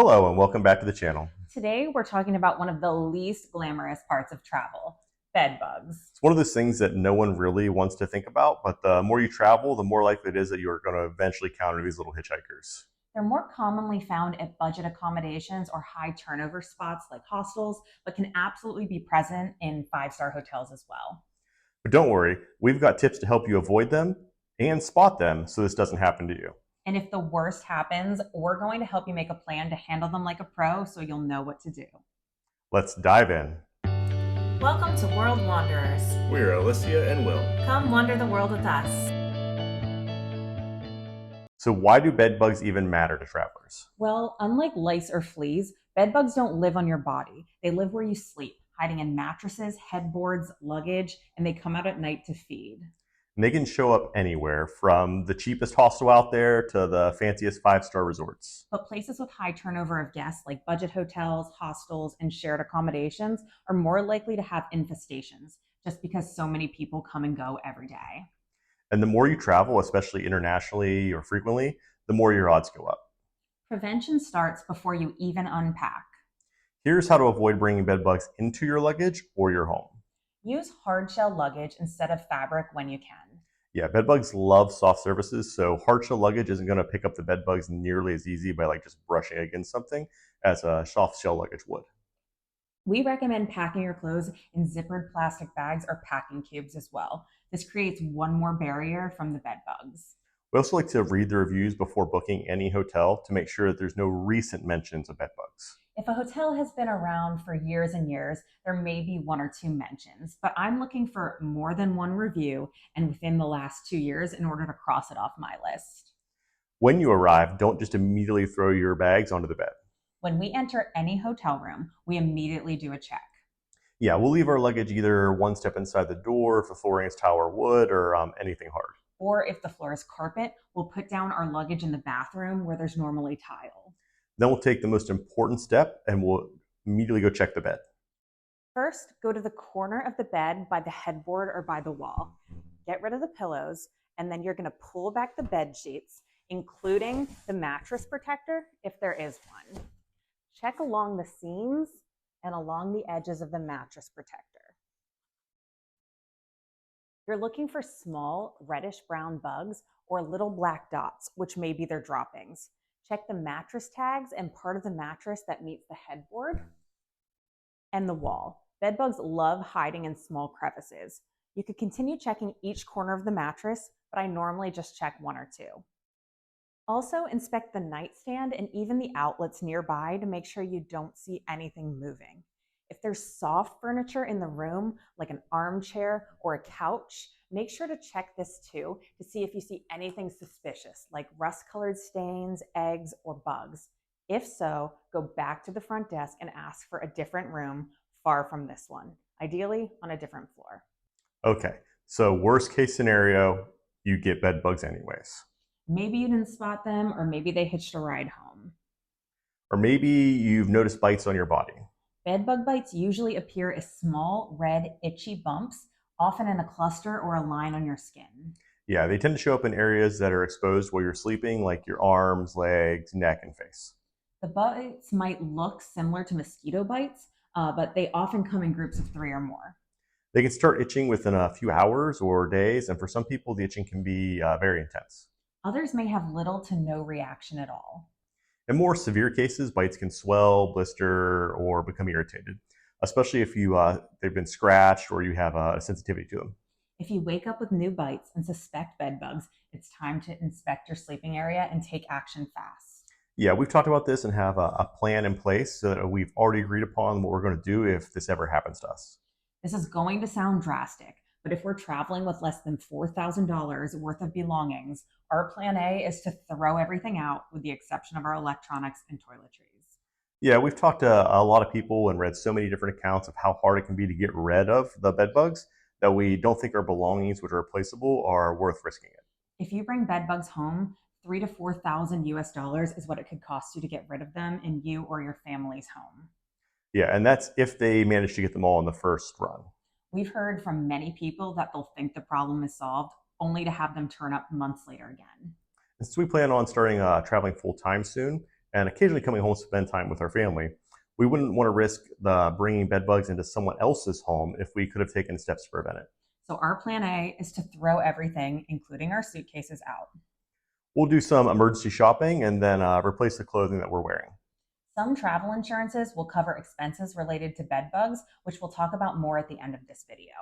Hello and welcome back to the channel. Today, we're talking about one of the least glamorous parts of travel, bed bugs. It's one of those things that no one really wants to think about, but the more you travel, the more likely it is that you're going to eventually encounter these little hitchhikers. They're more commonly found at budget accommodations or high turnover spots like hostels, but can absolutely be present in five-star hotels as well. But don't worry, we've got tips to help you avoid them and spot them so this doesn't happen to you. And if the worst happens, we're going to help you make a plan to handle them like a pro so you'll know what to do. Let's dive in. Welcome to World Wanderers. We're Alicia and Will. Come wander the world with us. So why do bed bugs even matter to travelers? Well, unlike lice or fleas, bed bugs don't live on your body. They live where you sleep, hiding in mattresses, headboards, luggage, and they come out at night to feed. And they can show up anywhere from the cheapest hostel out there to the fanciest five-star resorts. But places with high turnover of guests, like budget hotels, hostels, and shared accommodations, are more likely to have infestations, just because so many people come and go every day. And the more you travel, especially internationally or frequently, the more your odds go up. Prevention starts before you even unpack. Here's how to avoid bringing bed bugs into your luggage or your home. Use hard shell luggage instead of fabric when you can. Yeah, bed bugs love soft surfaces, so hard shell luggage isn't going to pick up the bed bugs nearly as easy by just brushing against something as a soft shell luggage would. We recommend packing your clothes in zippered plastic bags or packing cubes as well. This creates one more barrier from the bed bugs. We also like to read the reviews before booking any hotel to make sure that there's no recent mentions of bed bugs. If a hotel has been around for years and years, there may be one or two mentions, but I'm looking for more than one review and within the last 2 years in order to cross it off my list. When you arrive, don't just immediately throw your bags onto the bed. When we enter any hotel room, we immediately do a check. Yeah, we'll leave our luggage either one step inside the door if the flooring is tile or wood or anything hard. Or if the floor is carpet, we'll put down our luggage in the bathroom where there's normally tile. Then we'll take the most important step and we'll immediately go check the bed. First, go to the corner of the bed by the headboard or by the wall. Get rid of the pillows, and then you're going to pull back the bed sheets, including the mattress protector if there is one. Check along the seams and along the edges of the mattress protector. You're looking for small reddish brown bugs or little black dots, which may be their droppings. Check the mattress tags and part of the mattress that meets the headboard and the wall. Bed bugs love hiding in small crevices. You could continue checking each corner of the mattress, but I normally just check one or two. Also, inspect the nightstand and even the outlets nearby to make sure you don't see anything moving. If there's soft furniture in the room, like an armchair or a couch, make sure to check this too to see if you see anything suspicious, like rust-colored stains, eggs, or bugs. If so, go back to the front desk and ask for a different room far from this one, ideally on a different floor. Okay, so worst case scenario, you get bed bugs anyways. Maybe you didn't spot them, or maybe they hitched a ride home. Or maybe you've noticed bites on your body. Bed bug bites usually appear as small, red, itchy bumps, often in a cluster or a line on your skin. Yeah, they tend to show up in areas that are exposed while you're sleeping, like your arms, legs, neck, and face. The bites might look similar to mosquito bites, but they often come in groups of 3 or more. They can start itching within a few hours or days, and for some people, the itching can be very intense. Others may have little to no reaction at all. In more severe cases, bites can swell, blister, or become irritated, especially if they've been scratched or you have a sensitivity to them. If you wake up with new bites and suspect bed bugs, it's time to inspect your sleeping area and take action fast. Yeah, we've talked about this and have a plan in place so that we've already agreed upon what we're going to do if this ever happens to us. This is going to sound drastic, but if we're traveling with less than $4,000 worth of belongings, our plan A is to throw everything out with the exception of our electronics and toiletries. Yeah, we've talked to a lot of people and read so many different accounts of how hard it can be to get rid of the bed bugs that we don't think our belongings, which are replaceable, are worth risking it. If you bring bed bugs home, 3 to 4,000 US dollars is what it could cost you to get rid of them in you or your family's home. Yeah, and that's if they manage to get them all in the first run. We've heard from many people that they'll think the problem is solved, only to have them turn up months later again. And since we plan on starting traveling full time soon, and occasionally coming home to spend time with our family. We wouldn't want to risk bringing bed bugs into someone else's home if we could have taken steps to prevent it. So, our plan A is to throw everything, including our suitcases, out. We'll do some emergency shopping and then replace the clothing that we're wearing. Some travel insurances will cover expenses related to bed bugs, which we'll talk about more at the end of this video.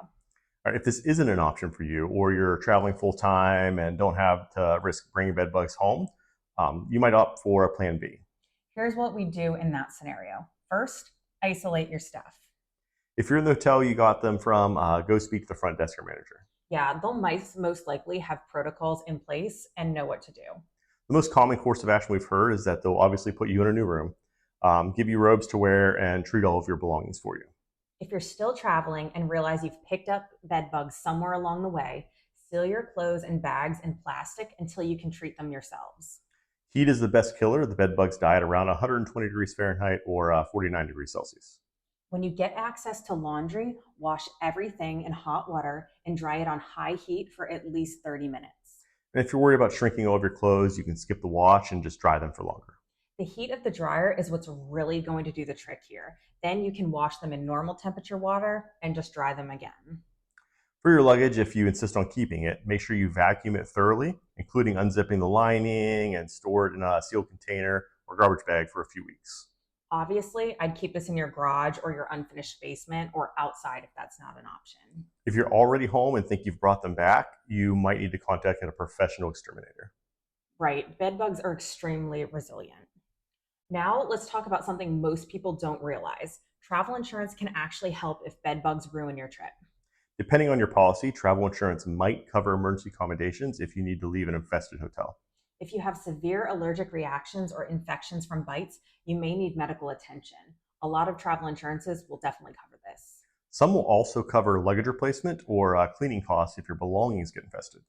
All right, if this isn't an option for you, or you're traveling full time and don't have to risk bringing bed bugs home, you might opt for a plan B. Here's what we do in that scenario. First, isolate your stuff. If you're in the hotel you got them from, go speak to the front desk or manager. Yeah, they'll most likely have protocols in place and know what to do. The most common course of action we've heard is that they'll obviously put you in a new room, give you robes to wear, and treat all of your belongings for you. If you're still traveling and realize you've picked up bed bugs somewhere along the way, seal your clothes and bags in plastic until you can treat them yourselves. Heat is the best killer. The bed bugs die at around 120 degrees Fahrenheit or 49 degrees Celsius. When you get access to laundry, wash everything in hot water and dry it on high heat for at least 30 minutes. And if you're worried about shrinking all of your clothes, you can skip the wash and just dry them for longer. The heat of the dryer is what's really going to do the trick here. Then you can wash them in normal temperature water and just dry them again. For your luggage, if you insist on keeping it, make sure you vacuum it thoroughly, including unzipping the lining, and store it in a sealed container or garbage bag for a few weeks. Obviously, I'd keep this in your garage or your unfinished basement or outside if that's not an option. If you're already home and think you've brought them back, you might need to contact a professional exterminator. Right, bed bugs are extremely resilient. Now, let's talk about something most people don't realize. Travel insurance can actually help if bed bugs ruin your trip. Depending on your policy, travel insurance might cover emergency accommodations if you need to leave an infested hotel. If you have severe allergic reactions or infections from bites, you may need medical attention. A lot of travel insurances will definitely cover this. Some will also cover luggage replacement or cleaning costs if your belongings get infested.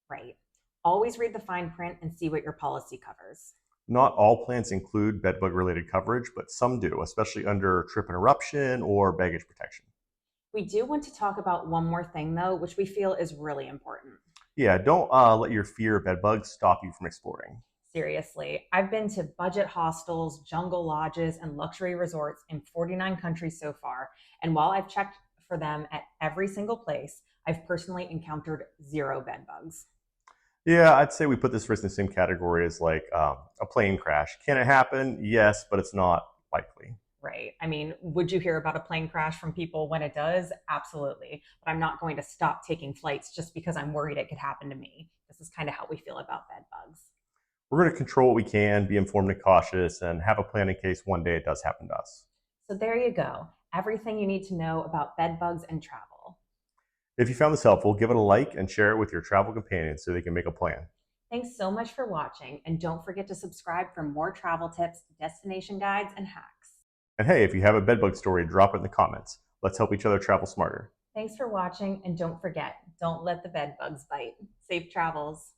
Right. Always read the fine print and see what your policy covers. Not all plans include bedbug related coverage, but some do, especially under trip interruption or baggage protection. We do want to talk about one more thing, though, which we feel is really important. Yeah, don't let your fear of bedbugs stop you from exploring. Seriously, I've been to budget hostels, jungle lodges, and luxury resorts in 49 countries so far. And while I've checked for them at every single place, I've personally encountered zero bed bugs. Yeah, I'd say we put this risk in the same category as like a plane crash. Can it happen? Yes, but it's not likely. Right. I mean, would you hear about a plane crash from people when it does? Absolutely. But I'm not going to stop taking flights just because I'm worried it could happen to me. This is kind of how we feel about bed bugs. We're going to control what we can, be informed and cautious, and have a plan in case one day it does happen to us. So there you go. Everything you need to know about bed bugs and travel. If you found this helpful, give it a like and share it with your travel companions so they can make a plan. Thanks so much for watching, and don't forget to subscribe for more travel tips, destination guides, and hacks. And hey, if you have a bedbug story, drop it in the comments. Let's help each other travel smarter. Thanks for watching, and don't forget, don't let the bed bugs bite. Safe travels.